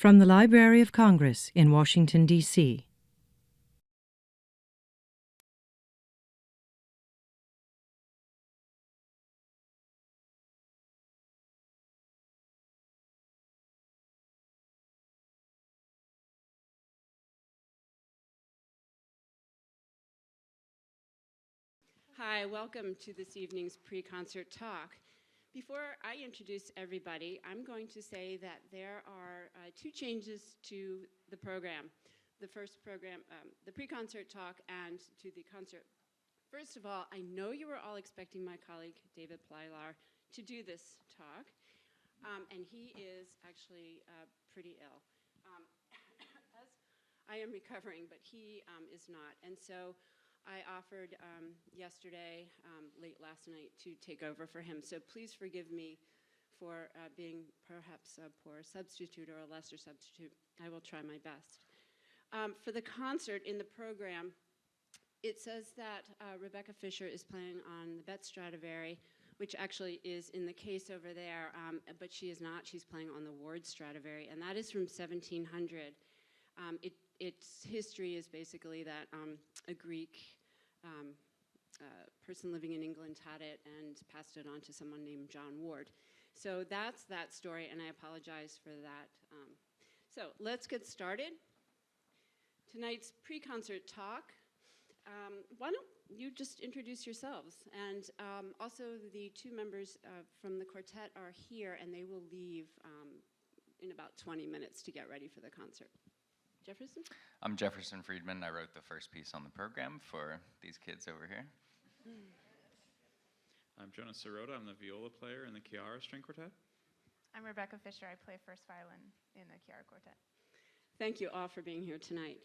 From the Library of Congress in Washington, D.C. Hi, welcome to this evening's pre-concert talk. Before I introduce everybody, I'm going to say that there are two changes to the program. The first program, the pre-concert talk, and to the concert. First of all, I know you were all expecting my colleague, David Plylar, to do this talk, and he is actually pretty ill. As I am recovering, but he is not, and so I offered yesterday, late last night, to take over for him. So please forgive me for being perhaps a poor substitute or a lesser substitute. I will try my best. For the concert in the program, it says that Rebecca Fisher is playing on the Betz Stradivari, which actually is in the case over there, but she is not. She's playing on the Ward Stradivari, and that is from 1700. Its history is basically that a Greek person living in England had it and passed it on to someone named John Ward. So that's that story, and I apologize for that. So let's get started. Tonight's pre-concert talk. Why don't you just introduce yourselves? And also the two members from the quartet are here, and they will leave in about 20 minutes to get ready for the concert. Jefferson? I'm Jefferson Friedman. I wrote the first piece on the program for these kids over here. I'm Jonas Sirota. I'm the viola player in the Chiara String Quartet. I'm Rebecca Fisher. I play first violin in the Chiara Quartet. Thank you all for being here tonight.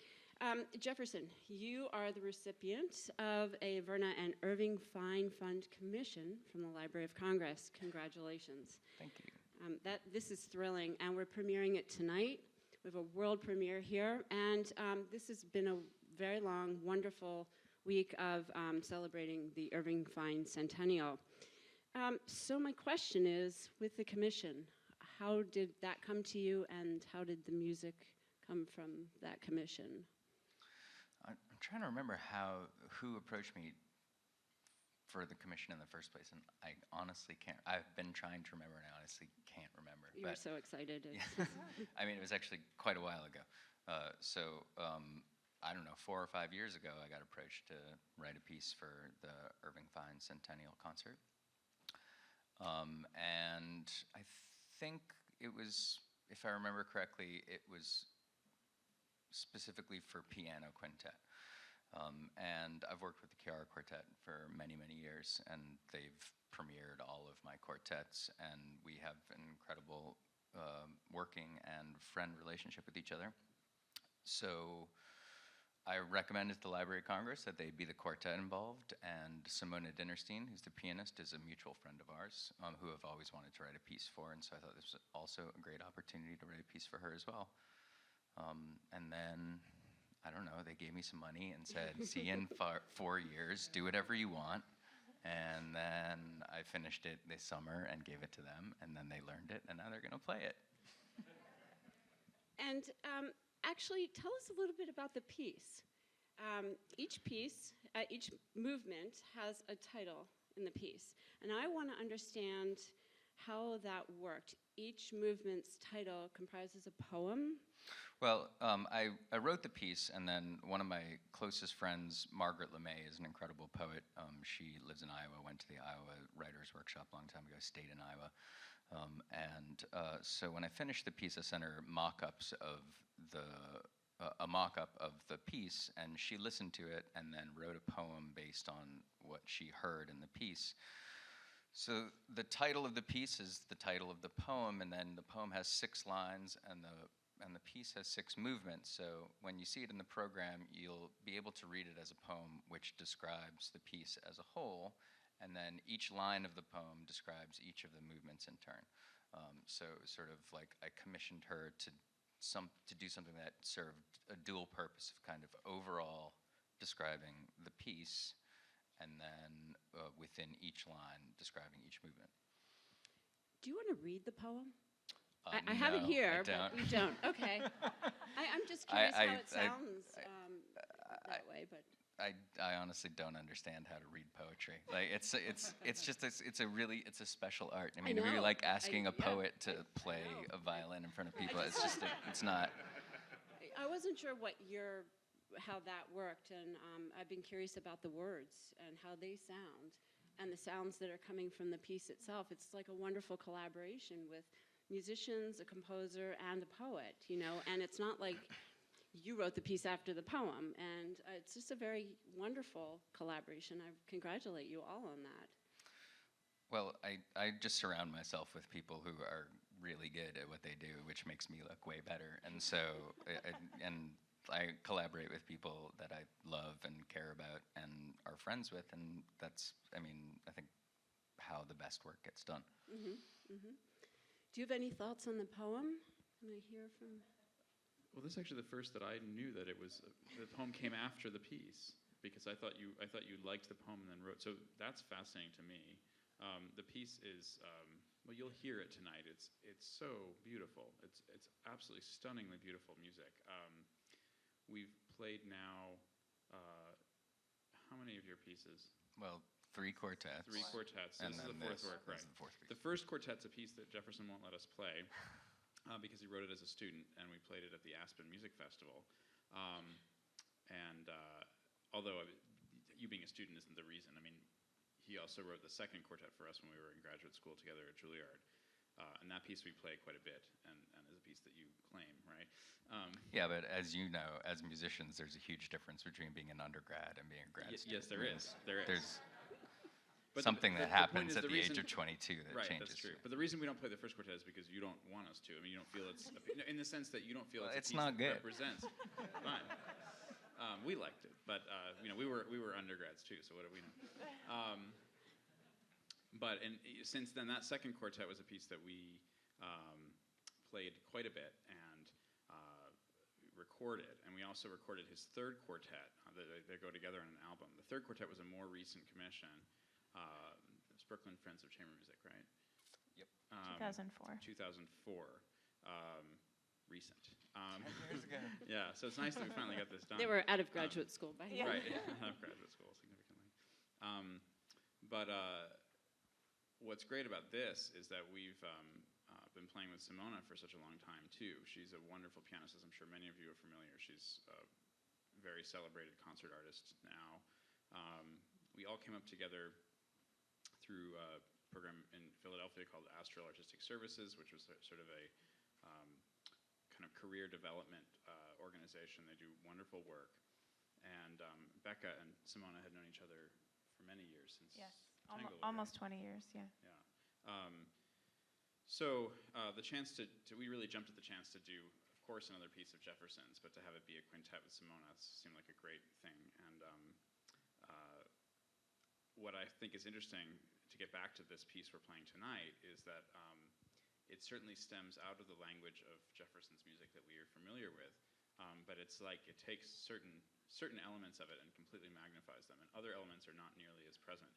Jefferson, you are the recipient of a Verna and Irving Fine Fund Commission from the Library of Congress. Congratulations. Thank you. This is thrilling, and we're premiering it tonight. We have a world premiere here, and this has been a very long, wonderful week of celebrating the Irving Fine Centennial. So my question is, with the commission, how did that come to you, and how did the music come from that commission? I'm trying to remember who approached me for the commission in the first place, and I honestly can't. I've been trying to remember, and I honestly can't remember. You're so excited. Yeah. I mean, it was actually quite a while ago. I don't know, 4 or 5 years ago, I got approached to write a piece for the Irving Fine Centennial Concert. And I think it was, if I remember correctly, it was specifically for piano quintet. And I've worked with the Chiara Quartet for many, many years, and they've premiered all of my quartets, and we have an incredible working and friend relationship with each other. So I recommended to the Library of Congress that they be the quartet involved, and Simona Dinnerstein, who's the pianist, is a mutual friend of ours who I've always wanted to write a piece for, and so I thought this was also a great opportunity to write a piece for her as well. And then, I don't know, they gave me some money and said, see you in 4 years, do whatever you want. And then I finished it this summer and gave it to them, and then they learned it, and now they're going to play it. And actually, tell us a little bit about the piece. Each piece, each movement has a title in the piece, and I want to understand how that worked. Each movement's title comprises a poem. Well, I wrote the piece, and then one of my closest friends, Margaret LeMay, is an incredible poet. She lives in Iowa, went to the Iowa Writers Workshop a long time ago, stayed in Iowa. So when I finished the piece, I sent her mock-ups of a mock-up of the piece, and she listened to it and then wrote a poem based on what she heard in the piece. So the title of the piece is the title of the poem, and then the poem has 6 lines, and the piece has 6 movements. So when you see it in the program, you'll be able to read it as a poem which describes the piece as a whole, and then each line of the poem describes each of the movements in turn. So it was sort of like I commissioned her to do something that served a dual purpose of kind of overall describing the piece, and then within each line describing each movement. Do you want to read the poem? I have it No, here, I don't. but you don't. Okay. I'm just curious how it sounds that way, but. I honestly don't understand how to read poetry. Like it's just it's a special art. I mean, it would be know. like asking a Yeah. poet to play a violin in front of people. It's just it's not. I wasn't sure how that worked, and I've been curious about the words and how they sound, and the sounds that are coming from the piece itself. It's like a wonderful collaboration with musicians, a composer, and a poet, and it's not like you wrote the piece after the poem, and it's just a very wonderful collaboration. I congratulate you all on that. Well, I just surround myself with people who are really good at what they do, which makes me look way better. And so, I collaborate with people that I love and care about and are friends with, and that's, I think how the best work gets done. Mm-hmm, mm-hmm. Do you have any thoughts on the poem? Can I hear from? Well, this is actually the first that I knew that the poem came after the piece, because I thought you liked the poem and then wrote. So that's fascinating to me. The piece is, well, you'll hear it tonight. It's so beautiful. It's absolutely stunningly beautiful music. We've played now, how many of your pieces? Well, 3 quartets. 3 quartets. And this is then the fourth work, right? The fourth piece. The first quartet's a piece that Jefferson won't let us play because he wrote it as a student, and we played it at the Aspen Music Festival. Although you being a student isn't the reason. I mean, he also wrote the second quartet for us when we were in graduate school together at Juilliard. And that piece we play quite a bit, and is a piece that you claim, right? Yeah, but as you know, as musicians, there's a huge difference between being an undergrad and being a grad student. Yes, there is. There's but something that happens at the age of 22 that right, changes. That's true. But the reason we don't play the first quartet is because you don't want us to. I mean, you don't feel it's in the sense that you don't feel it's a piece not that good. represents. Fine. We liked it, but we were undergrads too. So what do we know? But since then, that second quartet was a piece that we played quite a bit and recorded. And we also recorded his third quartet. They go together on an album. The third quartet was a more recent commission. It's Brooklyn Friends of Chamber Music, right? Yep. 2004. 2004. Recent. 10 years ago. Yeah, so it's nice that we finally got this done. They were out of graduate school by then. Right, out of graduate school, significantly. But what's great about this is that we've been playing with Simona for such a long time, too. She's a wonderful pianist, as I'm sure many of you are familiar. She's a very celebrated concert artist now. We all came up together through a program in Philadelphia called Astral Artistic Services, which was sort of a kind of career development organization. They do wonderful work. And Becca and Simona had known each other for many years since Tango. Almost 20 years, yeah. Yeah. So the chance we really jumped at the chance to do, of course, another piece of Jefferson's, but to have it be a quintet with Simona seemed like a great thing. And what I think is interesting, to get back to this piece we're playing tonight, is that it certainly stems out of the language of Jefferson's music that we are familiar with, but it's like it takes certain elements of it and completely magnifies them, and other elements are not nearly as present.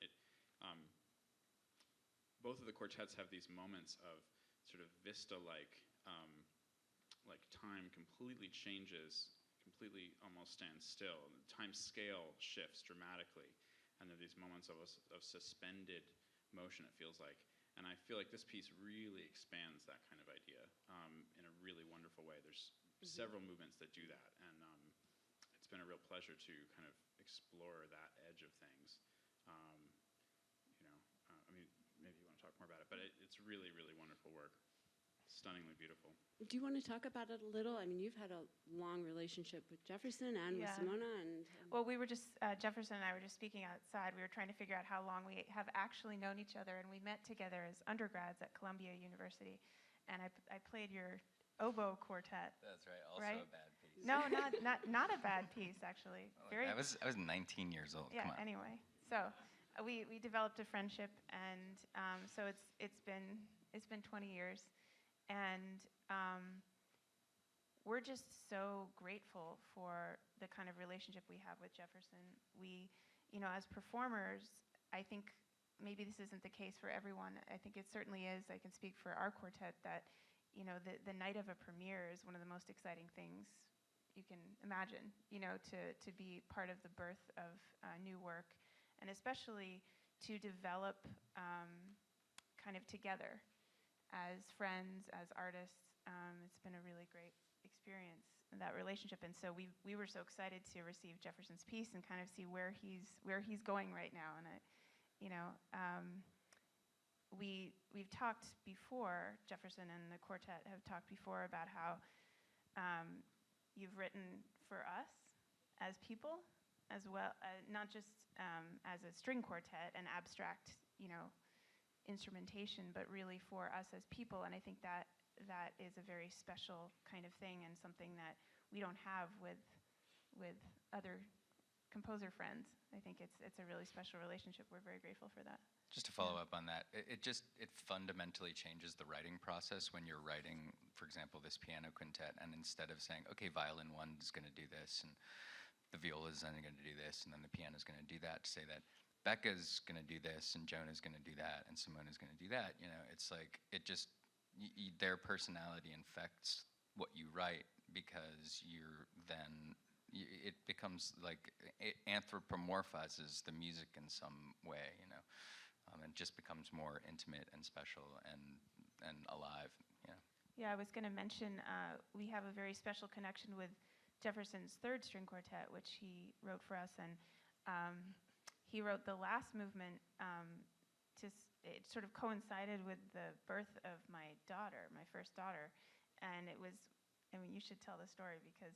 Both of the quartets have these moments of sort of vista-like, like time completely changes, completely almost stands still, and the time scale shifts dramatically, and there are these moments of suspended motion, it feels like. And I feel like this piece really expands that kind of idea in a really wonderful way. There's several movements that do that, and it's been a real pleasure to kind of explore that edge of things. I mean, maybe you want to talk more about it, but it's really, really wonderful work. Stunningly beautiful. Do you want to talk about it a little? I mean, you've had a long relationship with Jefferson and with Simona. Well, we were just, Jefferson and I were just speaking outside. We were trying to figure out how long we have actually known each other, and we met together as undergrads at Columbia University. And I played your oboe quartet. That's right, also right? a bad piece. No, not a bad piece, actually. I was 19 years old. Yeah, Come on. anyway. So we developed a friendship, and so it's been 20 years. And we're just so grateful for the kind of relationship we have with Jefferson. We, as performers, I think maybe this isn't the case for everyone. I think it certainly is. I can speak for our quartet that, you know, the night of a premiere is one of the most exciting things you can imagine, you know, to be part of the birth of new work, and especially to develop kind of together as friends, as artists. It's been a really great experience in that relationship, and so we were so excited to receive Jefferson's piece and kind of see where he's going right now. And we've talked before, Jefferson and the quartet have talked before about how you've written for us as people, as well, not just as a string quartet, an abstract, you know, instrumentation, but really for us as people. And I think that is a very special kind of thing, and something that we don't have with other composer friends. I think it's a really special relationship. We're very grateful for that. Just to follow up on that, it fundamentally changes the writing process when you're writing, for example, this piano quintet, and instead of saying, okay, violin 1 is going to do this, and the viola is then going to do this, and then the piano is going to do that, to say that Becca's going to do this, and Jonah's going to do that, and Simona's going to do that. You know, it's like, it just, their personality infects what you write, because you're then, it becomes like, it anthropomorphizes the music in some way, you know. And just becomes more intimate and special and alive. Yeah. Yeah, I was going to mention we have a very special connection with Jefferson's third string quartet, which he wrote for us, and he wrote the last movement. It sort of coincided with the birth of my daughter, my first daughter, and it was. I mean, you should tell the story because.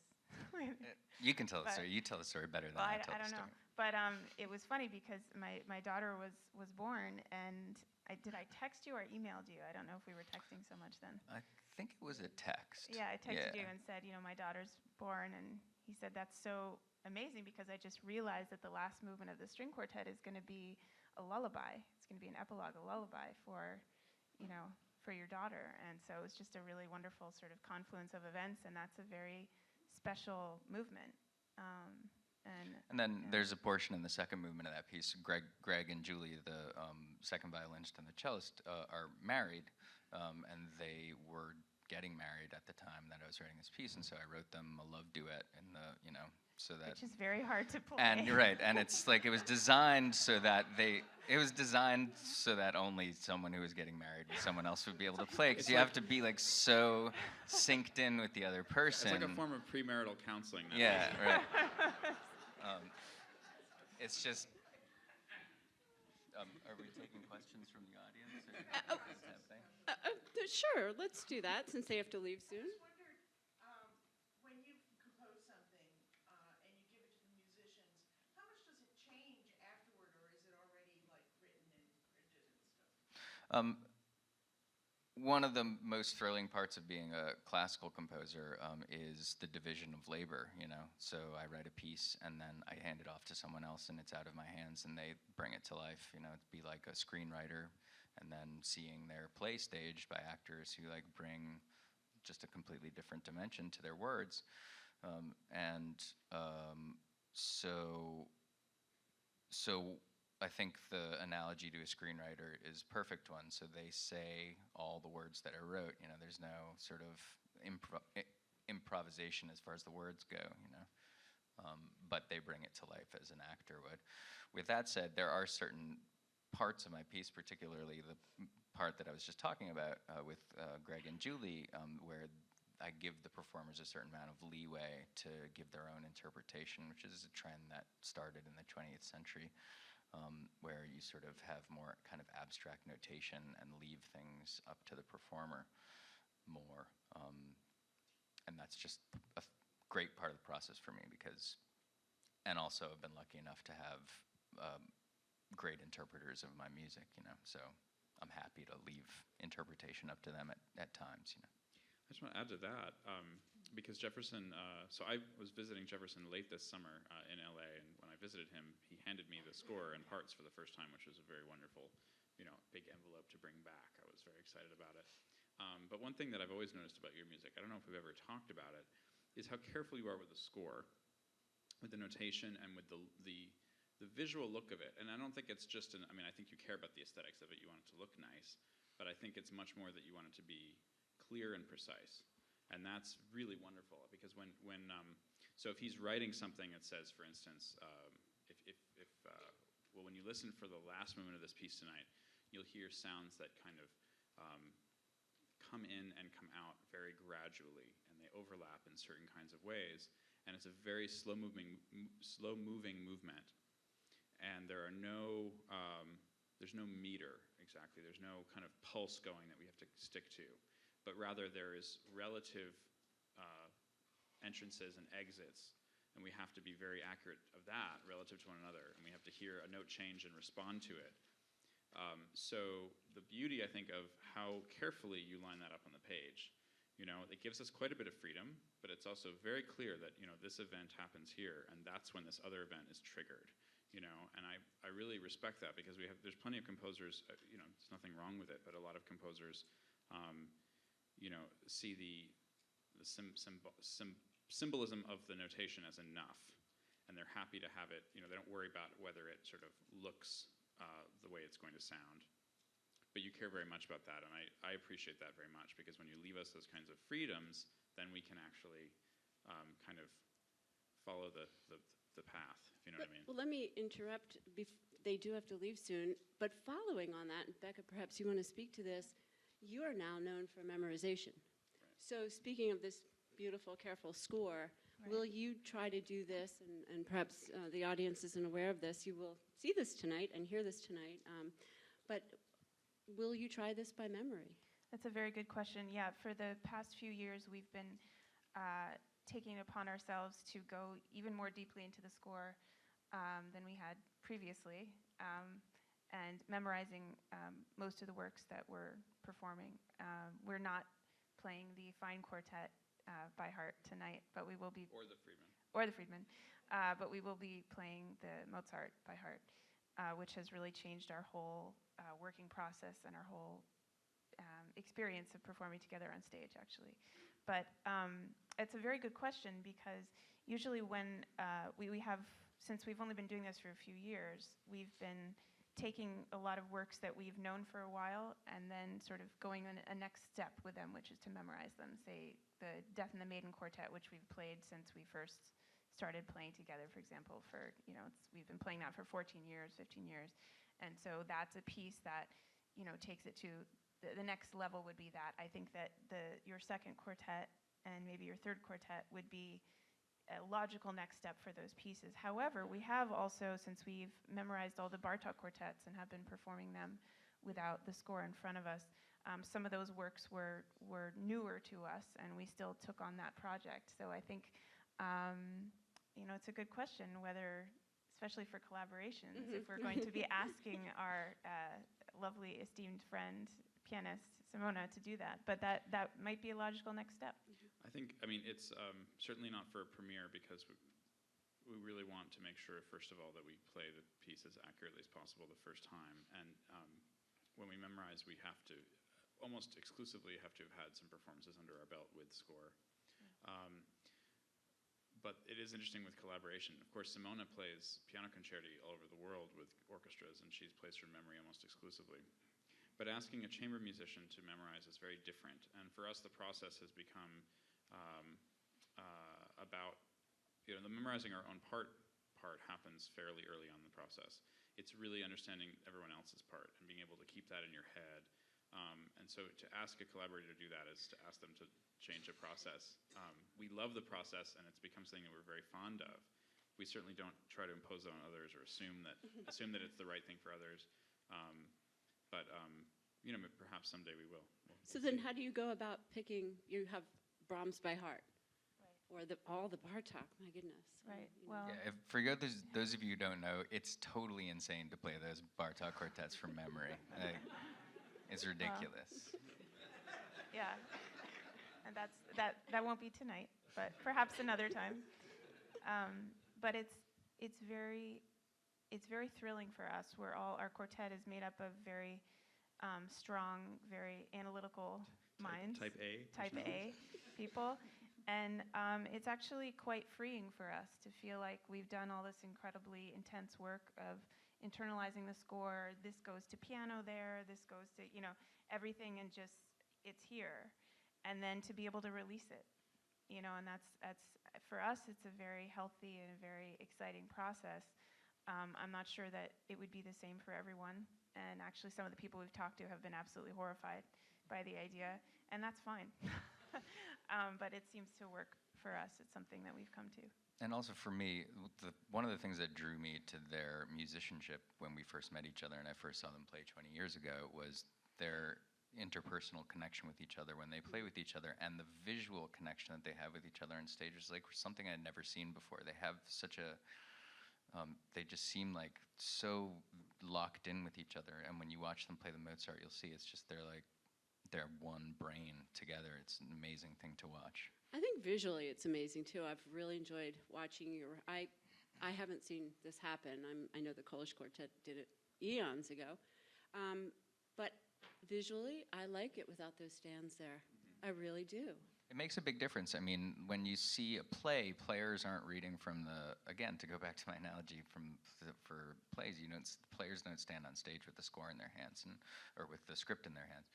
You can tell the story. You tell the story better than I tell the story. I don't know. But it was funny because my daughter was born, and did I text you or emailed you? I don't know if we were texting so much then. I think it was a text. Yeah, I texted you and said, you know, my daughter's born, and he said, that's so amazing, because I just realized that the last movement of the string quartet is going to be a lullaby. It's going to be an epilogue, a lullaby for, you know, for your daughter. And so it was just a really wonderful sort of confluence of events, and that's a very special movement. And then there's a portion in the second movement of that piece. Greg and Julie, the second violinist and the cellist, are married, and they were getting married at the time that I was writing this piece, and so I wrote them a love duet in the, you know, so that. Which is very hard to play. And you're right, and it's like it was designed so that only someone who was getting married with someone else would be able to play, because you have to be like so synced in with the other person. It's like a form of premarital counseling. Yeah, right. It's just. Are we taking questions from the audience? Sure, let's do that since they have to leave soon. I just wondered, when you compose something and you give it to the musicians, how much does it change afterward, or is it already like written and printed and stuff? One of the most thrilling parts of being a classical composer is the division of labor, you know. So I write a piece and then I hand it off to someone else, and it's out of my hands and they bring it to life, you know. It'd be like a screenwriter and then seeing their play staged by actors who like bring just a completely different dimension to their words. So I think the analogy to a screenwriter is a perfect one. So they say all the words that I wrote. You know, there's no sort of improvisation as far as the words go, you know. But they bring it to life as an actor would. With that said, there are certain parts of my piece, particularly the part that I was just talking about with Greg and Julie, where I give the performers a certain amount of leeway to give their own interpretation, which is a trend that started in the 20th century. Where you sort of have more kind of abstract notation and leave things up to the performer more. And that's just a great part of the process for me because, and also I've been lucky enough to have great interpreters of my music, you know, so I'm happy to leave interpretation up to them at times, you know. I just want to add to that, because Jefferson, so I was visiting Jefferson late this summer in LA, and when I visited him, he handed me the score and parts for the first time, which was a very wonderful, you know, big envelope to bring back. I was very excited about it. But one thing that I've always noticed about your music, I don't know if we've ever talked about it, is how careful you are with the score, with the notation, and with the visual look of it. And I don't think it's just I mean, I think you care about the aesthetics of it, you want it to look nice, but I think it's much more that you want it to be clear and precise. And that's really wonderful, because so if he's writing something that says, for instance, well, when you listen for the last movement of this piece tonight, you'll hear sounds that kind of come in and come out very gradually, and they overlap in certain kinds of ways. And it's a very slow-moving movement, and there's no meter exactly. There's no kind of pulse going that we have to stick to, but rather there is relative entrances and exits, and we have to be very accurate of that relative to one another, and we have to hear a note change and respond to it. So the beauty, I think, of how carefully you line that up on the page, it gives us quite a bit of freedom, but it's also very clear that, this event happens here, and that's when this other event is triggered, and I really respect that, because there's plenty of composers, there's nothing wrong with it, but a lot of composers, see the symbolism of the notation as enough, and they're happy to have it, they don't worry about whether it sort of looks the way it's going to sound. But you care very much about that, and I appreciate that very much, because when you leave us those kinds of freedoms, then we can actually kind of follow the path, if you know what I mean. Well, let me interrupt. They do have to leave soon, but following on that, Becca, perhaps you want to speak to this. You are now known for memorization. Right. So speaking of this beautiful, careful score, right, will you try to do this, and perhaps the audience isn't aware of this, you will see this tonight and hear this tonight, but will you try this by memory? That's a very good question. Yeah, for the past few years, we've been taking it upon ourselves to go even more deeply into the score than we had previously, and memorizing most of the works that we're performing. We're not playing the Fine Quartet by heart tonight, but we will be... Or the Friedman. Or the Friedman. But we will be playing the Mozart by heart, which has really changed our whole working process and our whole experience of performing together on stage, actually. But it's a very good question, because usually when we have, since we've only been doing this for a few years, we've been taking a lot of works that we've known for a while and then sort of going on a next step with them, which is to memorize them. Say the Death and the Maiden Quartet, which we've played since we first started playing together, for example, we've been playing that for 14 years, 15 years. And so that's a piece that, takes it to the next level would be that. I think that your second quartet and maybe your third quartet would be a logical next step for those pieces. However, we have also, since we've memorized all the Bartók quartets and have been performing them without the score in front of us, some of those works were newer to us, and we still took on that project. So I think, it's a good question whether, especially for collaborations, if we're going to be asking our lovely esteemed friend, pianist Simona, to do that. But that might be a logical next step. I think, it's certainly not for a premiere, because we really want to make sure, first of all, that we play the piece as accurately as possible the first time. And when we memorize, we have to, almost exclusively have to have had some performances under our belt with score. But it is interesting with collaboration. Of course, Simona plays piano concerti all over the world with orchestras, and she plays from memory almost exclusively. But asking a chamber musician to memorize is very different. And for us, the process has become about, the memorizing our own part happens fairly early on in the process. It's really understanding everyone else's part and being able to keep that in your head. And so to ask a collaborator to do that is to ask them to change a process. We love the process, and it's become something that we're very fond of. We certainly don't try to impose it on others or assume that it's the right thing for others. But perhaps someday we will. So then how do you go about picking, you have Brahms by heart? Right. Or all the Bartók, my goodness. Right, well... Yeah, for those of you who don't know, it's totally insane to play those Bartók quartets from memory. It's ridiculous. Yeah. And that won't be tonight, but perhaps another time. But it's very thrilling for us. Our quartet is made up of very strong, very analytical minds. Type A. Type A people. And it's actually quite freeing for us to feel like we've done all this incredibly intense work of internalizing the score. This goes to piano there, this goes to, everything, and just, it's here. and then to be able to release it, you know, and that's for us, it's a very healthy and a very exciting process. I'm not sure that it would be the same for everyone, and actually some of the people we've talked to have been absolutely horrified by the idea, and that's fine. But it seems to work for us. It's something that we've come to. And also for me, one of the things that drew me to their musicianship when we first met each other and I first saw them play 20 years ago was their interpersonal connection with each other when they play with each other, and the visual connection that they have with each other on stage is like something I'd never seen before. They have such a, they just seem like so locked in with each other, and when you watch them play the Mozart, you'll see it's just they're one brain together. It's an amazing thing to watch. I think visually it's amazing too. I've really enjoyed watching your. I haven't seen this happen. I know the Polish Quartet did it eons ago, but visually I like it without those stands there. I really do. It makes a big difference. I mean, when you see a play, players aren't reading from again, to go back to my analogy for plays, players don't stand on stage with the score in their hands or with the script in their hands.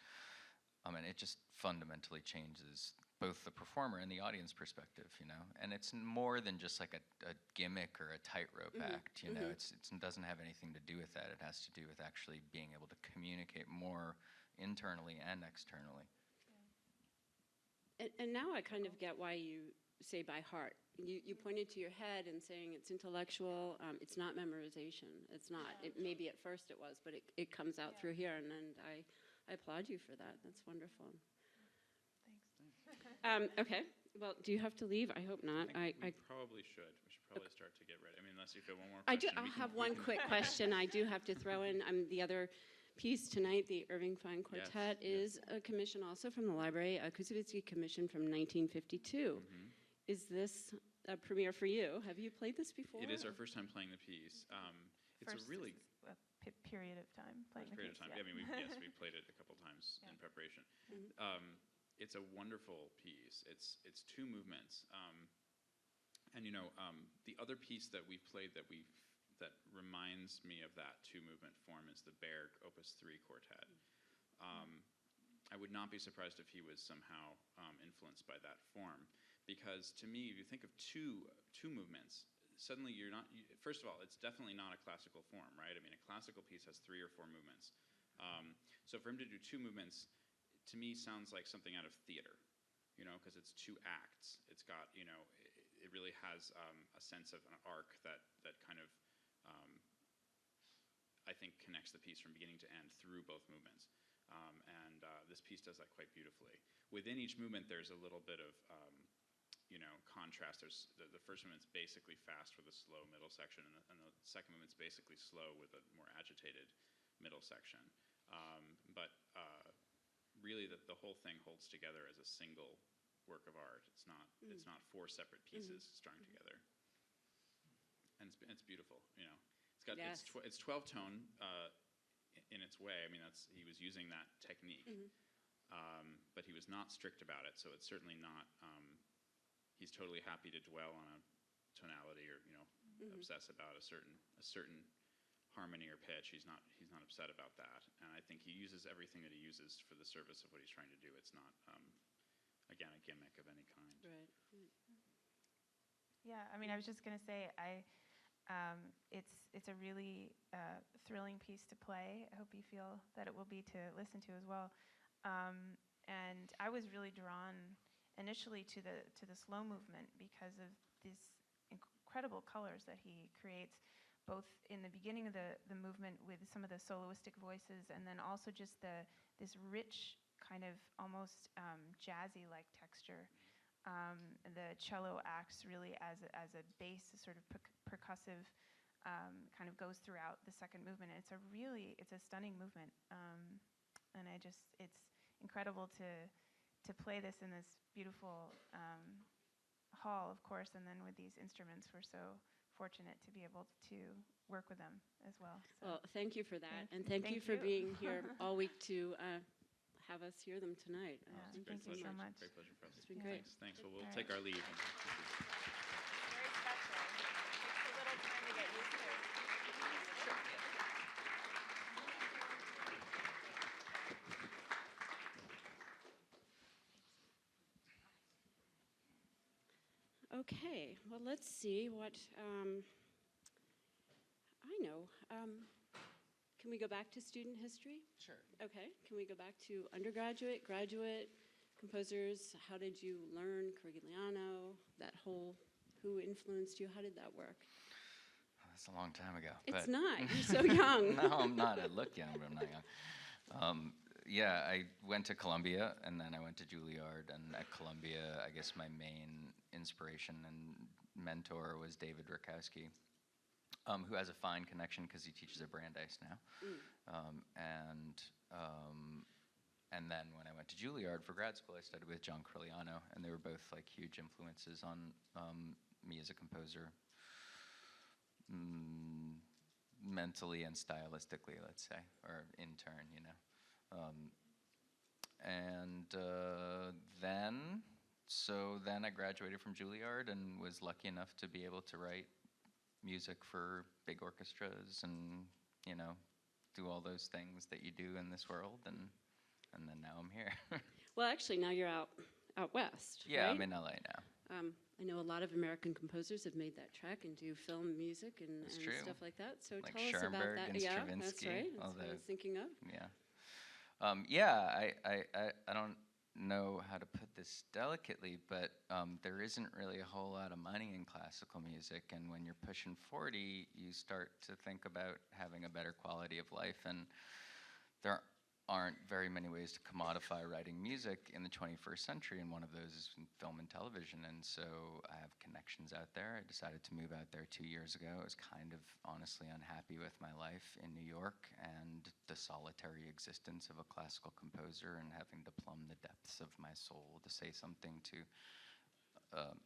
And it just fundamentally changes both the performer and the audience perspective, you know? And it's more than just like a gimmick or a tightrope act, you know? It doesn't have anything to do with that. It has to do with actually being able to communicate more internally and externally. And now I kind of get why you say by heart. You pointed to your head and saying it's intellectual. It's not memorization. It's not. Maybe at first it was, but it comes out through here, and I applaud you for that. That's wonderful. Thanks. Okay. Well, do you have to leave? I hope not. I think we probably should. We should probably start to get ready. I mean, unless you feel one more question. I'll have one quick question I do have to throw in. The other piece tonight, the Irving Fine Quartet, is a commission also from the library, a Kusevitsky commission from 1952. Is this a premiere for you? Have you played this before? It is our first time playing the piece. It's First a really period of time playing the piece. Yeah. I mean, we played it a couple times in preparation. It's a wonderful piece. It's two movements, and the other piece that we've played that reminds me of that two movement form is the Berg Opus 3 Quartet. I would not be surprised if he was somehow influenced by that form, because to me, if you think of two movements, suddenly you're not. First of all, it's definitely not a classical form, right? I mean, a classical piece has 3 or 4 movements. So for him to do 2 movements, to me, sounds like something out of theater, because it's 2 acts. It's got, it really has a sense of an arc that kind of, I think, connects the piece from beginning to end through both movements. And this piece does that quite beautifully. Within each movement, there's a little bit of, contrast. There's the first movement's basically fast with a slow middle section, and the second movement's basically slow with a more agitated middle section. But really, the whole thing holds together as a single work of art. It's not 4 separate pieces strung together, and it's beautiful. It's got it's 12 tone in its way. I mean, he was using that technique, but he was not strict about it. So it's certainly not. He's totally happy to dwell on a tonality or obsess about a certain harmony or pitch. He's not upset about that, and I think he uses everything that he uses for the service of what he's trying to do. It's not again a gimmick of any kind. Right. Yeah, I mean, I was just going to say, it's a really thrilling piece to play. I hope you feel that it will be to listen to as well. And I was really drawn initially to the slow movement because of these incredible colors that he creates, both in the beginning of the movement with some of the soloistic voices, and then also just this rich kind of almost jazzy-like texture. The cello acts really as a bass, a sort of percussive kind of goes throughout the second movement. And it's a stunning movement, and it's incredible to play this in this beautiful hall, of course, and then with these instruments, we're so fortunate to be able to work with them as well. So. Well, thank you for that, and thank you for being here all week to have us hear them tonight. Thank you so much. Great pleasure for us. It's been great. Thanks. Well, we'll take our leave. Very special. It takes a little time to get used to. Okay, well, let's see what I know. Can we go back to student history? Sure. Okay, can we go back to undergraduate, graduate, composers? How did you learn Corigliano? That whole, who influenced you? How did that work? That's a long time ago. It's but not. You're so young. No, I'm not. I look young, but I'm not young. Yeah, I went to Columbia, and then I went to Juilliard. And at Columbia, I guess my main inspiration and mentor was David Rakowski, who has a fine connection because he teaches at Brandeis now. And then when I went to Juilliard for grad school, I studied with John Corigliano, and they were both like huge influences on me as a composer, mentally and stylistically, let's say, or in turn, you know. Then I graduated from Juilliard and was lucky enough to be able to write music for big orchestras and, you know, do all those things that you do in this world, and then now I'm here. Well, actually, now you're out west, Yeah, right? I'm in LA now. I know a lot of American composers have made that trek and do film music and true. stuff like that. So Like tell us about Schoenberg that. and Yeah, Stravinsky, that's right. That's all what I the- was thinking of. Yeah. I don't know how to put this delicately, but there isn't really a whole lot of money in classical music, and when you're pushing 40, you start to think about having a better quality of life, and there aren't very many ways to commodify writing music in the 21st century, and one of those is in film and television, and so I have connections out there. I decided to move out there 2 years ago. I was kind of honestly unhappy with my life in New York and the solitary existence of a classical composer and having to plumb the depths of my soul to say something to,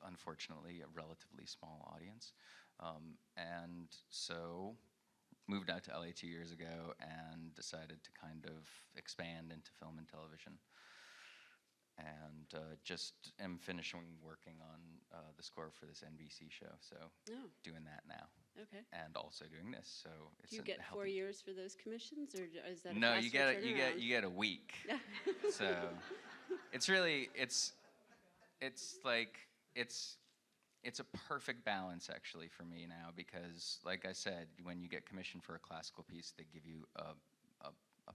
unfortunately, a relatively small audience. And so moved out to LA 2 years ago and decided to kind of expand into film and television. And just am finishing working on the score for this NBC show, so doing that now. Okay. And also doing this, so it's. Do you get 4 years for those commissions, or is that a No, faster you get turnaround? you get a week. So it's really it's a perfect balance actually for me now, because like I said, when you get commissioned for a classical piece, they give you a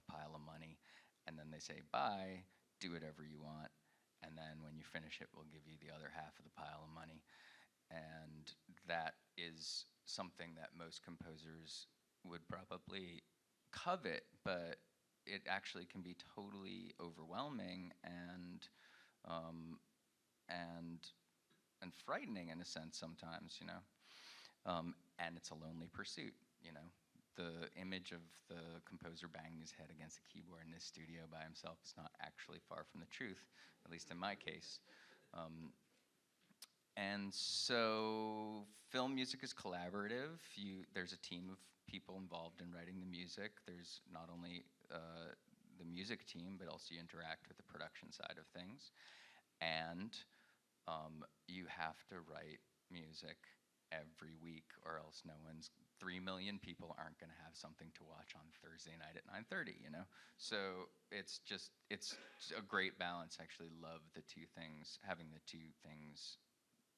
pile of money, and then they say, bye, do whatever you want, and then when you finish it, we'll give you the other half of the pile of money. And that is something that most composers would probably covet, but it actually can be totally overwhelming and frightening in a sense sometimes, you know. And it's a lonely pursuit, you know. The image of the composer banging his head against a keyboard in his studio by himself is not actually far from the truth, at least in my case. And so film music is collaborative. There's a team of people involved in writing the music. There's not only the music team, but also you interact with the production side of things. And you have to write music every week, or else 3 million people aren't going to have something to watch on Thursday night at 9:30, you know? So it's a great balance. I actually love the two things, having the two things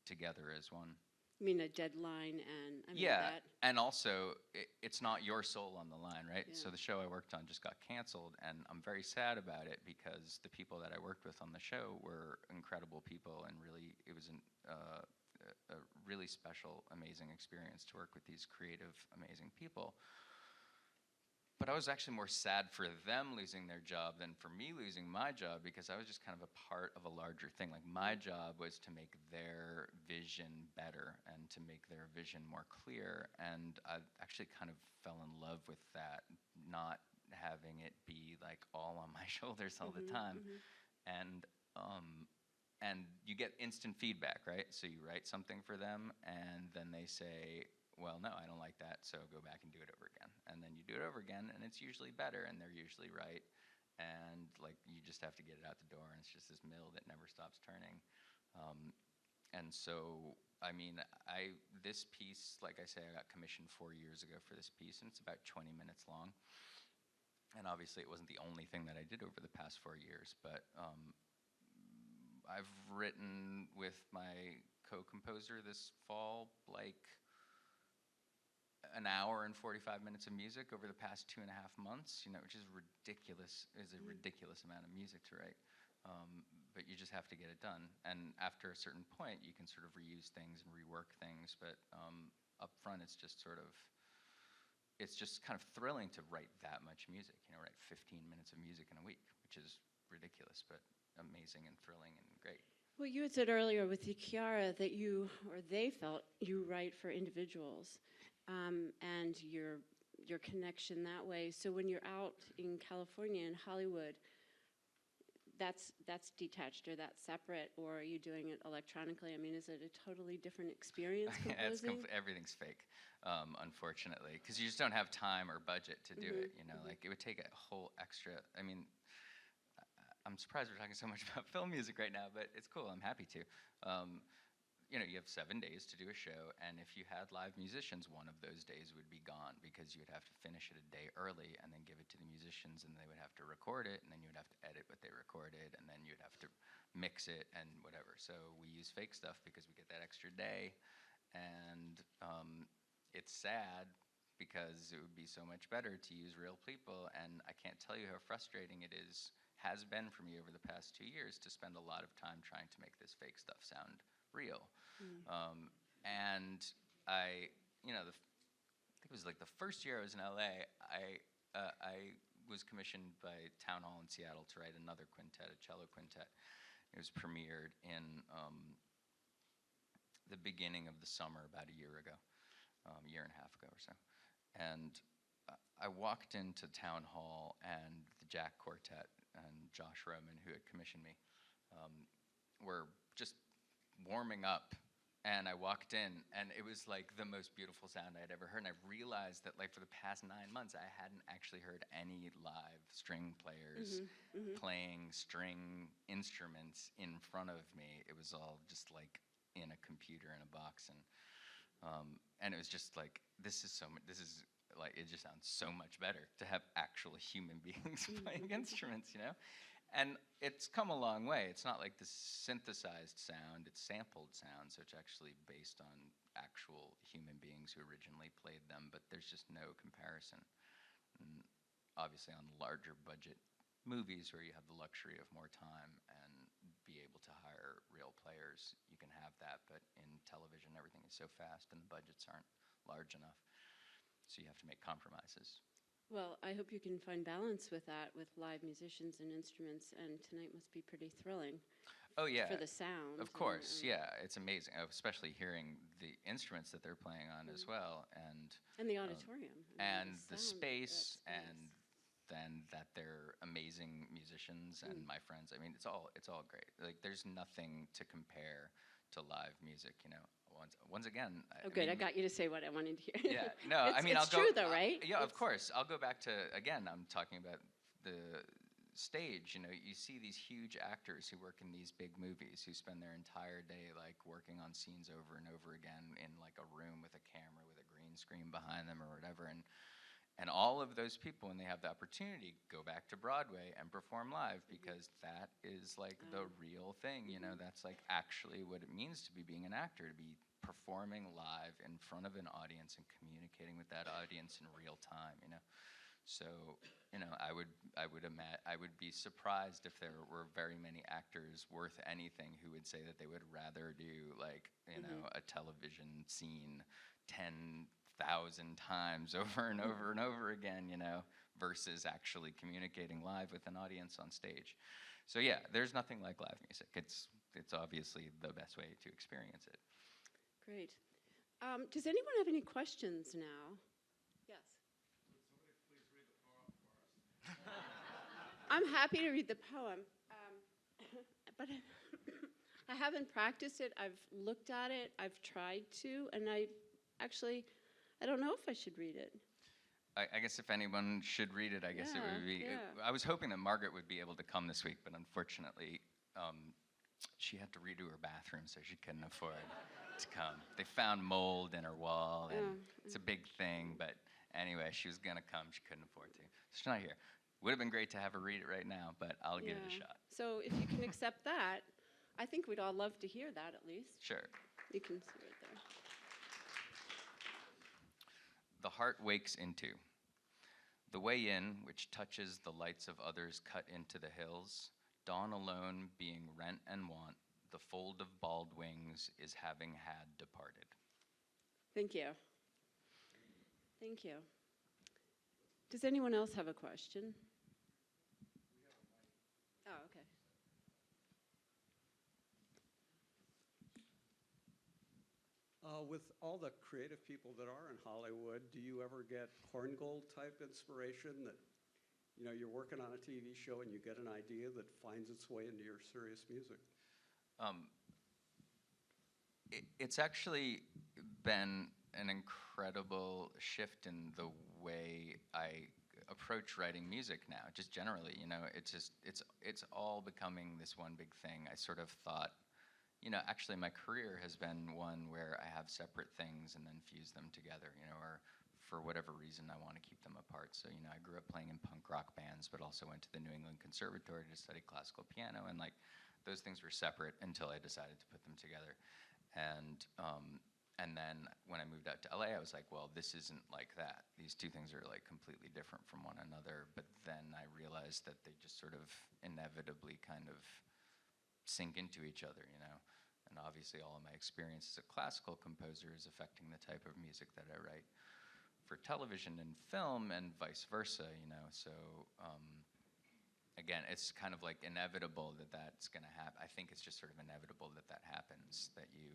together as one. You mean a deadline and yeah, and also it's not your soul on the line, right? Yeah. So the show I worked on just got canceled, and I'm very sad about it because the people that I worked with on the show were incredible people, and really it was a really special, amazing experience to work with these creative, amazing people. But I was actually more sad for them losing their job than for me losing my job, because I was just kind of a part of a larger thing. Like, my job was to make their vision better and to make their vision more clear. And I actually kind of fell in love with that, not having it be like all on my shoulders all the time. And you get instant feedback, right? So you write something for them, and then they say, well, no, I don't like that, so go back and do it over again. And then you do it over again, and it's usually better, and they're usually right. And like, you just have to get it out the door, and it's just this mill that never stops turning. And so, I mean, this piece, like I say, I got commissioned 4 years ago for this piece, and it's about 20 minutes long. And obviously, it wasn't the only thing that I did over the past 4 years, but I've written with my co-composer this fall, like an hour and 45 minutes of music over the past 2.5 months, which is ridiculous, is a ridiculous amount of music to write. But you just have to get it done. And after a certain point, you can sort of reuse things and rework things. But up front, it's just kind of thrilling to write that much music, write 15 minutes of music in a week, which is ridiculous, but amazing and thrilling and great. Well, you had said earlier with the Chiara that they felt you write for individuals, and your connection that way. So when you're out in California and Hollywood, that's detached, or that's separate, or are you doing it electronically? I mean, is it a totally different experience composing? Everything's fake, unfortunately, because you just don't have time or budget to do it. Like it would take a whole extra. I mean, I'm surprised we're talking so much about film music right now, but it's cool. I'm happy to. You have 7 days to do a show, and if you had live musicians, one of those days would be gone because you would have to finish it a day early and then give it to the musicians, and they would have to record it, and then you would have to edit what they recorded, and then you'd have to mix it and whatever. So we use fake stuff because we get that extra day, and it's sad because it would be so much better to use real people, and I can't tell you how frustrating it has been for me over the past 2 years to spend a lot of time trying to make this fake stuff sound real. And I think it was like the first year I was in LA, I was commissioned by Town Hall in Seattle to write another quintet, a cello quintet. It was premiered in the beginning of the summer about a year ago, a year and a half ago or so. And I walked into Town Hall, and the Jack Quartet and Josh Roman, who had commissioned me, were just warming up. And I walked in, and it was like the most beautiful sound I had ever heard. And I realized that, like, for the past 9 months, I hadn't actually heard any live string players playing string instruments in front of me. It was all just like in a computer in a box, and it was just like, this is like, it just sounds so much better to have actual human beings playing instruments, And it's come a long way. It's not like this synthesized sound, it's sampled sound, so it's actually based on actual human beings who originally played them, but there's just no comparison. And obviously on larger budget movies where you have the luxury of more time and be able to hire real players, you can have that, but in television everything is so fast and the budgets aren't large enough, so you have to make compromises. Well, I hope you can find balance with that, with live musicians and instruments, and tonight must be pretty thrilling. Oh, yeah. For the sound. Of course, yeah. It's amazing, especially hearing the instruments that they're playing on as well. And the auditorium. And the space, and then that they're amazing musicians and my friends. I mean, it's all great. Like, there's nothing to compare to live music, Once again. Good. I got you to say what I wanted to hear. Yeah. No, it's true though, right? Yeah, of course. I'll go back to, again, I'm talking about the stage. You see these huge actors who work in these big movies who spend their entire day like working on scenes over and over again in like a room with a camera with a green screen behind them or whatever. And all of those people, when they have the opportunity, go back to Broadway and perform live because that is like the real thing, that's like actually what it means to be being an actor, to be performing live in front of an audience and communicating with that audience in real time, So, I would be surprised if there were very many actors worth anything who would say that they would rather do like, a television scene 10,000 times over and over and over again, versus actually communicating live with an audience on stage. So yeah, there's nothing like live music. It's obviously the best way to experience it. Great. Does anyone have any questions now? Yes. Would somebody please read the poem for us? I'm happy to read the poem, but I haven't practiced it. I've looked at it. I've tried to, and I don't know if I should read it. I guess if anyone should read it, I guess it would be. I was hoping that Margaret would be able to come this week, but unfortunately, she had to redo her bathroom, so she couldn't afford to come. They found mold in her wall, and it's a big thing, but anyway, she was going to come. She couldn't afford to. So she's not here. Would have been great to have her read it right now, but I'll give it a shot. So if you can accept that, I think we'd all love to hear that at least. Sure. You can see it there. The heart wakes into. The way in, which touches the lights of others cut into the hills, dawn alone being rent and want, the fold of bald wings is having had departed. Thank you. Thank you. Does anyone else have a question? Oh, okay. With all the creative people that are in Hollywood, do you ever get Korngold type inspiration that, you know, you're working on a TV show and you get an idea that finds its way into your serious music? It's actually been an incredible shift in the way I approach writing music now, just generally. You know, it's all becoming this one big thing. I sort of thought, you know, actually my career has been one where I have separate things and then fuse them together, you know, or for whatever reason I want to keep them apart. So, you know, I grew up playing in punk rock bands, but also went to the New England Conservatory to study classical piano, and like those things were separate until I decided to put them together. And then when I moved out to LA, I was like, well, this isn't like that. These two things are like completely different from one another. But then I realized that they just sort of inevitably kind of sink into each other, you know. And obviously all of my experience as a classical composer is affecting the type of music that I write for television and film, and vice versa, you know. So again, it's kind of like inevitable that that's going to happen. I think it's just sort of inevitable that that happens, that you,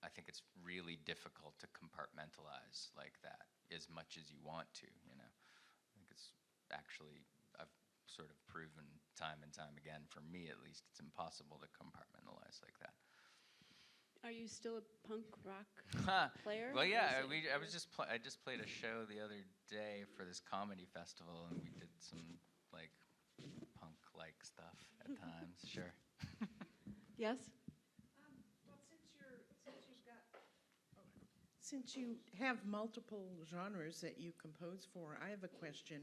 I think it's really difficult to compartmentalize like that as much as you want to, you know. I think it's actually, I've sort of proven time and time again, for me at least, it's impossible to compartmentalize like that. Are you still a punk rock player? Well, yeah, I just played a show the other day for this comedy festival, and we did some like punk-like stuff at times. Sure. Yes? Well, since you have multiple genres that you compose for, I have a question.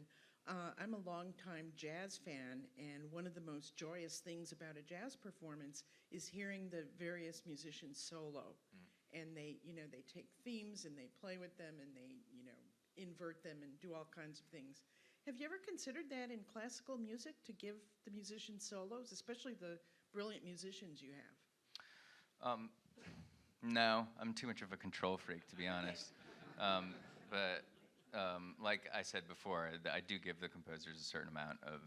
I'm a longtime jazz fan, and one of the most joyous things about a jazz performance is hearing the various musicians solo. And they, you know, they take themes and they play with them and they, you know, invert them and do all kinds of things. Have you ever considered that in classical music, to give the musicians solos, especially the brilliant musicians you have? No, I'm too much of a control freak, to be honest. But like I said before, I do give the composers a certain amount of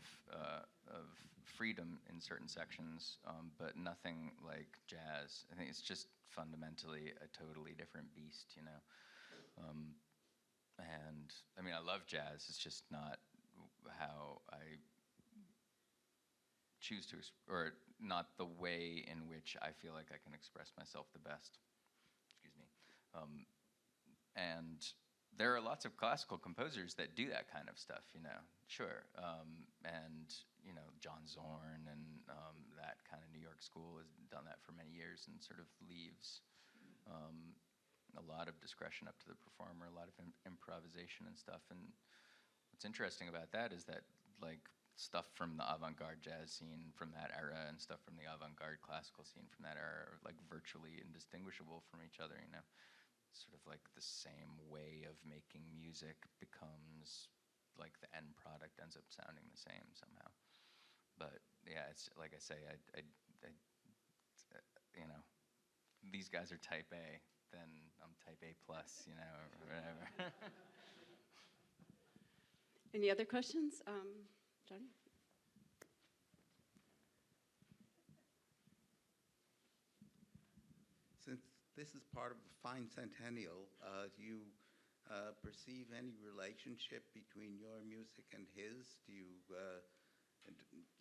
freedom in certain sections, but nothing like jazz. I think it's just fundamentally a totally different beast, you know. And I mean, I love jazz. It's just not how I choose to, or not the way in which I feel like I can express myself the best. Excuse me. And there are lots of classical composers that do that kind of stuff, you know, sure. And, you know, John Zorn and that kind of New York school has done that for many years and sort of leaves a lot of discretion up to the performer, a lot of improvisation and stuff. And what's interesting about that is that, like, stuff from the avant-garde jazz scene from that era and stuff from the avant-garde classical scene from that era are, like, virtually indistinguishable from each other, you know. Sort of like the same way of making music becomes, like, the end product ends up sounding the same somehow. But yeah, it's like I say, I you know, these guys are type A, then I'm type A plus, you know, or whatever. Any other questions? Johnny? Since this is part of the Fine Centennial, do you perceive any relationship between your music and his? Do you,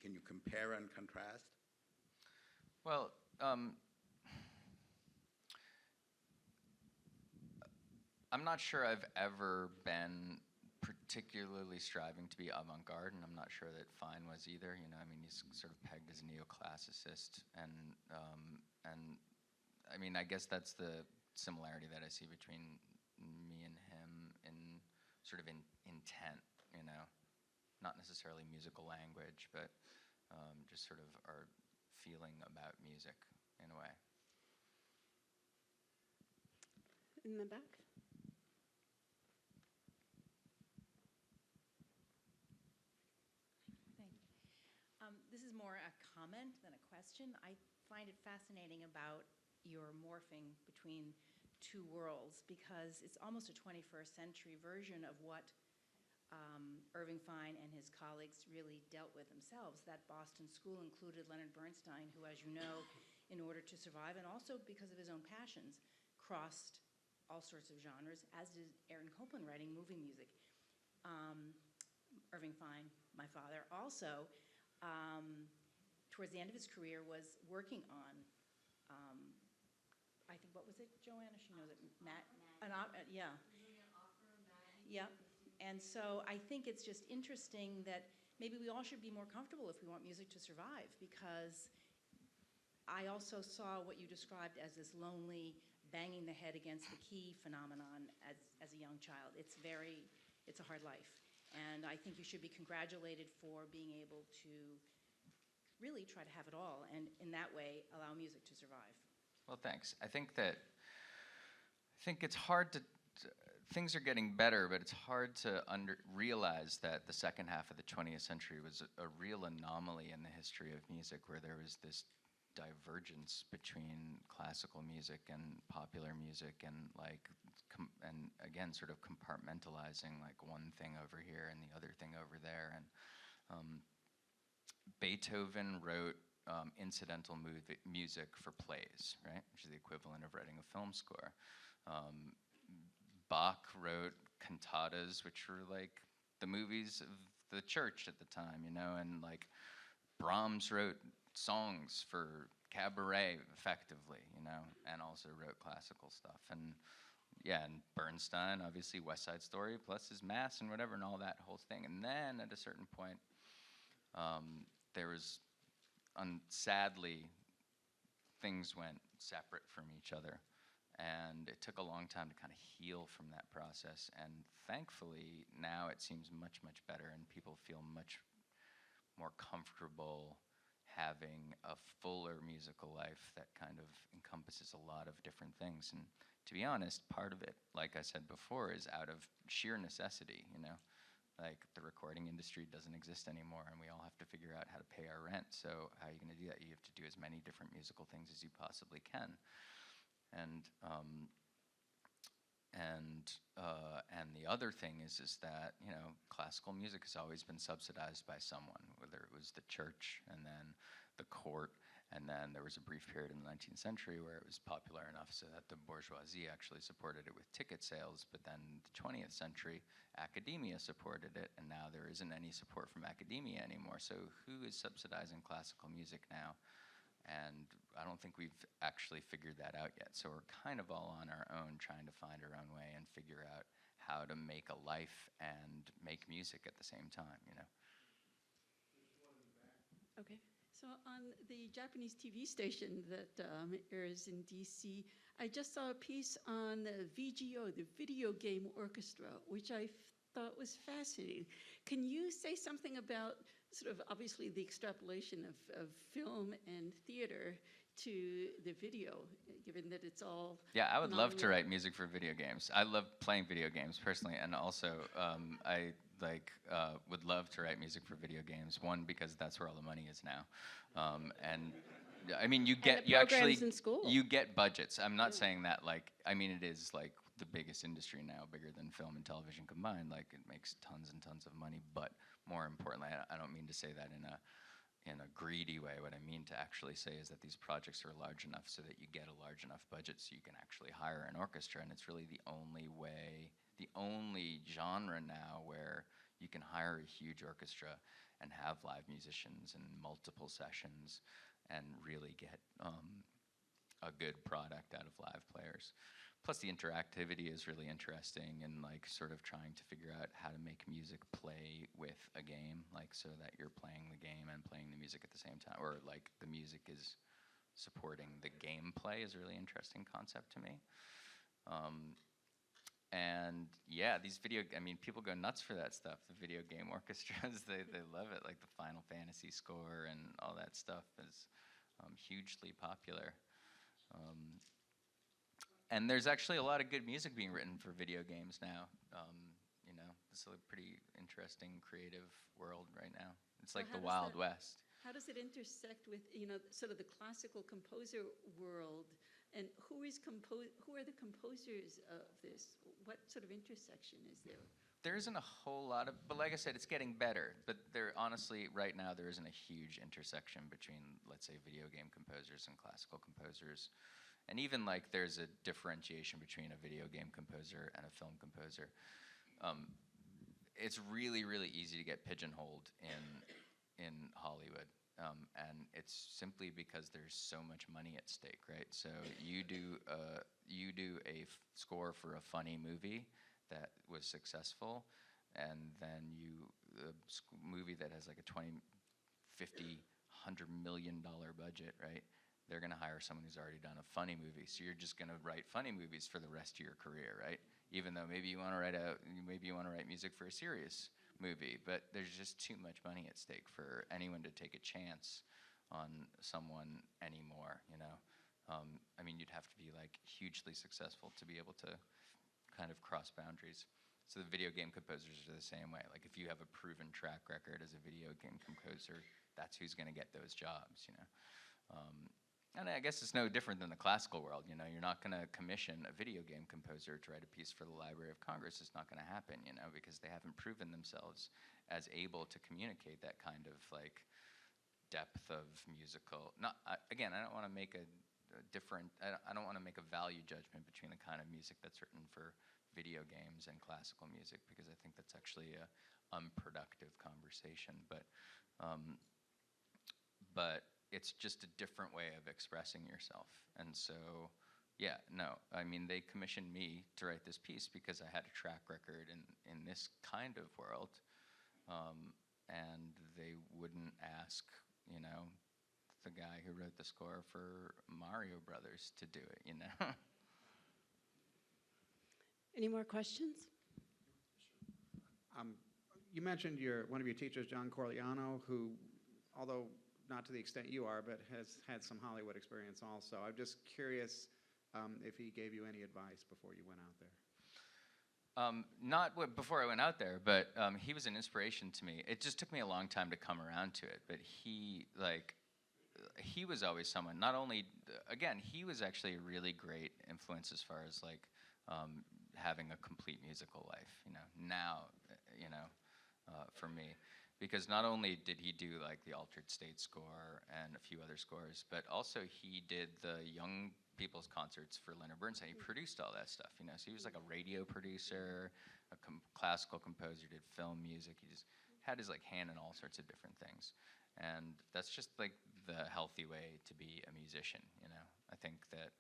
can you compare and contrast? Well, I'm not sure I've ever been particularly striving to be avant-garde, and I'm not sure that Fine was either. You know, I mean, he's sort of pegged as a neoclassicist, and I mean, I guess that's the similarity that I see between me and him in sort of in intent, you know, not necessarily musical language, but just sort of our feeling about music in a way. in the back. Thank you. This is more a comment than a question. I find it fascinating about your morphing between two worlds because it's almost a 21st century version of what Irving Fine and his colleagues really dealt with themselves. That Boston school included Leonard Bernstein, who, as you know, in order to survive, and also because of his own passions, crossed all sorts of genres, as did Aaron Copland writing movie music. Irving Fine, my father, also, towards the end of his career, was working on, I think, what was it, Joanna? She knows it. Yeah. Yeah. And so I think it's just interesting that maybe we all should be more comfortable if we want music to survive, because I also saw what you described as this lonely banging the head against the key phenomenon as a young child. It's a hard life. And I think you should be congratulated for being able to really try to have it all, and in that way allow music to survive. Well, thanks. I think it's hard to things are getting better, but it's hard to realize that the second half of the 20th century was a real anomaly in the history of music, where there was this divergence between classical music and popular music, and and again, sort of compartmentalizing like one thing over here and the other thing over there. And Beethoven wrote incidental music for plays, right, which is the equivalent of writing a film score. Bach wrote cantatas, which were like the movies of the church at the time, you know, and like Brahms wrote songs for cabaret effectively, you know, and also wrote classical stuff. And yeah, and Bernstein, obviously West Side Story, plus his Mass and whatever, and all that whole thing. And then at a certain point, there was, sadly, things went separate from each other. And it took a long time to kind of heal from that process. And thankfully, now it seems much, much better, and people feel much more comfortable having a fuller musical life that kind of encompasses a lot of different things. And to be honest, part of it, like I said before, is out of sheer necessity, you know? Like, the recording industry doesn't exist anymore, and we all have to figure out how to pay our rent. So how are you going to do that? You have to do as many different musical things as you possibly can. And the other thing is that, you know, classical music has always been subsidized by someone, whether it was the church and then the court, and then there was a brief period in the 19th century where it was popular enough so that the bourgeoisie actually supported it with ticket sales. But then the 20th century, academia supported it, and now there isn't any support from academia anymore. So who is subsidizing classical music now? And I don't think we've actually figured that out yet. So we're kind of all on our own, trying to find our own way and figure out how to make a life and make music at the same time, you know? Okay. So on the Japanese TV station that airs in DC, I just saw a piece on the VGO, the Video Game Orchestra, which I thought was fascinating. Can you say something about sort of obviously the extrapolation of film and theater to the video, given that it's all... Yeah, I would love to write music for video games. I love playing video games personally, and also I would love to write music for video games. One, because that's where all the money is now, and I mean, you actually you get budgets. I'm not saying that like, I mean, it is like the biggest industry now, bigger than film and television combined. Like, it makes tons and tons of money, but more importantly, I don't mean to say that in a greedy way. What I mean to actually say is that these projects are large enough so that you get a large enough budget so you can actually hire an orchestra, and it's really the only way, the only genre now where you can hire a huge orchestra and have live musicians and multiple sessions and really get a good product out of live players. Plus, the interactivity is really interesting, and like sort of trying to figure out how to make music play with a game, like so that you're playing the game and playing the music at the same time, or like the music is supporting the gameplay is a really interesting concept to me. And yeah, I mean, people go nuts for that stuff. The video game orchestras, they love it. Like the Final Fantasy score and all that stuff is hugely popular. And there's actually a lot of good music being written for video games now. You know, it's a pretty interesting, creative world right now. It's like the Wild West. How does it intersect with, you know, sort of the classical composer world? And who are the composers of this? What sort of intersection is there? There isn't a whole lot of, but like I said, it's getting better. But there, honestly, right now, there isn't a huge intersection between, let's say, video game composers and classical composers. And even like there's a differentiation between a video game composer and a film composer. It's really, really easy to get pigeonholed in Hollywood. And it's simply because there's so much money at stake, right? So you do a score for a funny movie that was successful, and then a movie that has like a $20, $50, $100 million budget, right? They're going to hire someone who's already done a funny movie. So you're just going to write funny movies for the rest of your career, right? Even though maybe you want to write music for a serious movie, but there's just too much money at stake for anyone to take a chance on someone anymore, you know? I mean, you'd have to be like hugely successful to be able to kind of cross boundaries. So the video game composers are the same way. Like if you have a proven track record as a video game composer, that's who's going to get those jobs, you know? And I guess it's no different than the classical world, you know? You're not going to commission a video game composer to write a piece for the Library of Congress. It's not going to happen, you know, because they haven't proven themselves as able to communicate that kind of like depth of musical. Again, I don't want to make a different. I don't want to make a value judgment between the kind of music that's written for video games and classical music, because I think that's actually a unproductive conversation. But it's just a different way of expressing yourself. And so, yeah, no, I mean, they commissioned me to write this piece because I had a track record in this kind of world, and they wouldn't ask, you know, the guy who wrote the score for Mario Brothers to do it, you know? Any more questions? You mentioned one of your teachers, John Corigliano, who, although not to the extent you are, but has had some Hollywood experience also. I'm just curious if he gave you any advice before you went out there. Not before I went out there, but he was an inspiration to me. It just took me a long time to come around to it, but he was always someone, not only, again, he was actually a really great influence as far as like having a complete musical life, you know, now, you know, for me. Because not only did he do like the Altered State score and a few other scores, but also he did the young people's concerts for Leonard Bernstein. He produced all that stuff, you know. So he was like a radio producer, a classical composer, did film music. He just had his like hand in all sorts of different things. And that's just like the healthy way to be a musician, you know. I think that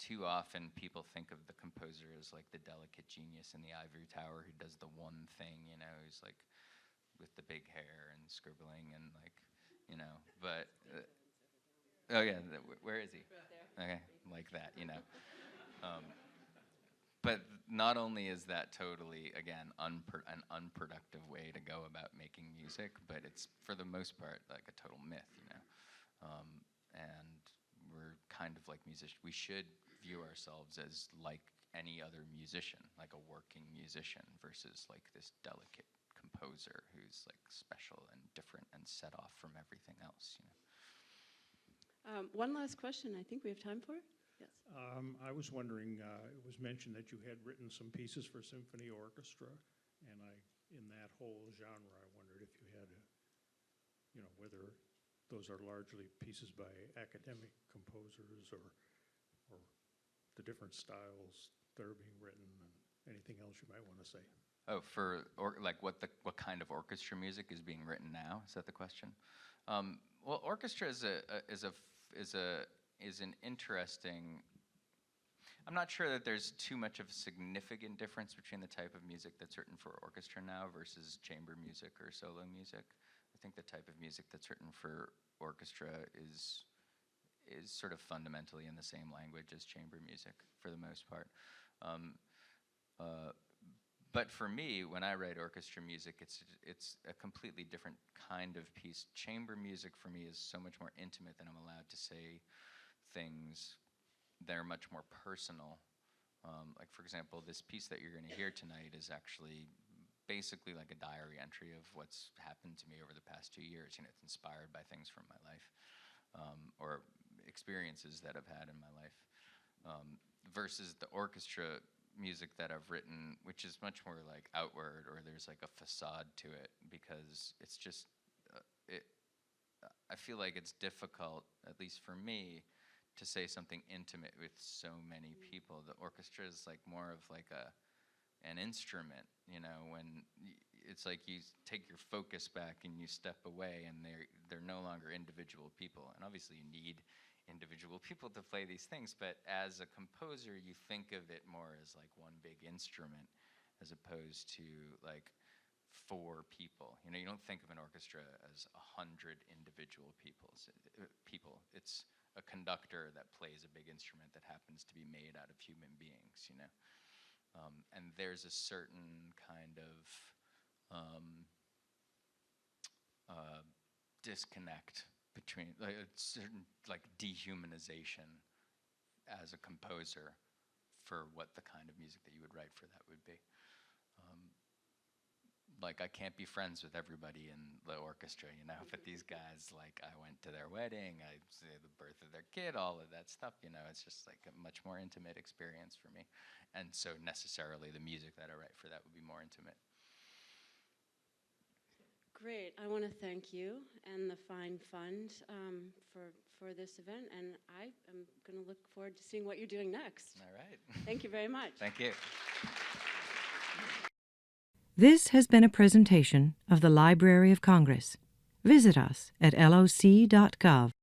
too often people think of the composer as like the delicate genius in the ivory tower who does the one thing, you know, who's like with the big hair and scribbling and like, you know, but, oh yeah, where is he? Okay, like that, you know. But not only is that totally, again, an unproductive way to go about making music, but it's, for the most part, like a total myth, you know. And we're kind of like musicians. We should view ourselves as like any other musician, like a working musician, versus like this delicate composer who's like special and different and set off from everything else, you know. One last question I think we have time for. Yes. I was wondering, it was mentioned that you had written some pieces for symphony orchestra, and in that whole genre, I wondered if you had, you know, whether those are largely pieces by academic composers or the different styles that are being written, and anything else you might want to say. Oh, like what kind of orchestra music is being written now? Is that the question? Well, orchestra is an interesting. I'm not sure that there's too much of a significant difference between the type of music that's written for orchestra now versus chamber music or solo music. I think the type of music that's written for orchestra is sort of fundamentally in the same language as chamber music for the most part. But for me, when I write orchestra music, it's a completely different kind of piece. Chamber music for me is so much more intimate that I'm allowed to say things that are much more personal Like, for example, this piece that you're going to hear tonight is actually basically like a diary entry of what's happened to me over the past 2 years. You know, it's inspired by things from my life, or experiences that I've had in my life, versus the orchestra music that I've written, which is much more like outward, or there's like a facade to it, because it's just, I feel like it's difficult, at least for me, to say something intimate with so many people. The orchestra is like more of like an instrument, you know, when it's like you take your focus back and you step away, and they're no longer individual people. And obviously you need individual people to play these things, but as a composer, you think of it more as like one big instrument, as opposed to like 4 people. You know, you don't think of an orchestra as 100 individual people. It's a conductor that plays a big instrument that happens to be made out of human beings, you know. And there's a certain kind of disconnect between, like, a certain like dehumanization as a composer for what the kind of music that you would write for that would be. Like, I can't be friends with everybody in the orchestra, you know, but these guys, like, I went to their wedding, I see the birth of their kid, all of that stuff, you know, it's just like a much more intimate experience for me. And so necessarily the music that I write for that would be more intimate. Great. I want to thank you and the Fine Fund for this event, and I am going to look forward to seeing what you're doing next. All right. Thank you very much. Thank you. This has been a presentation of the Library of Congress. Visit us at loc.gov.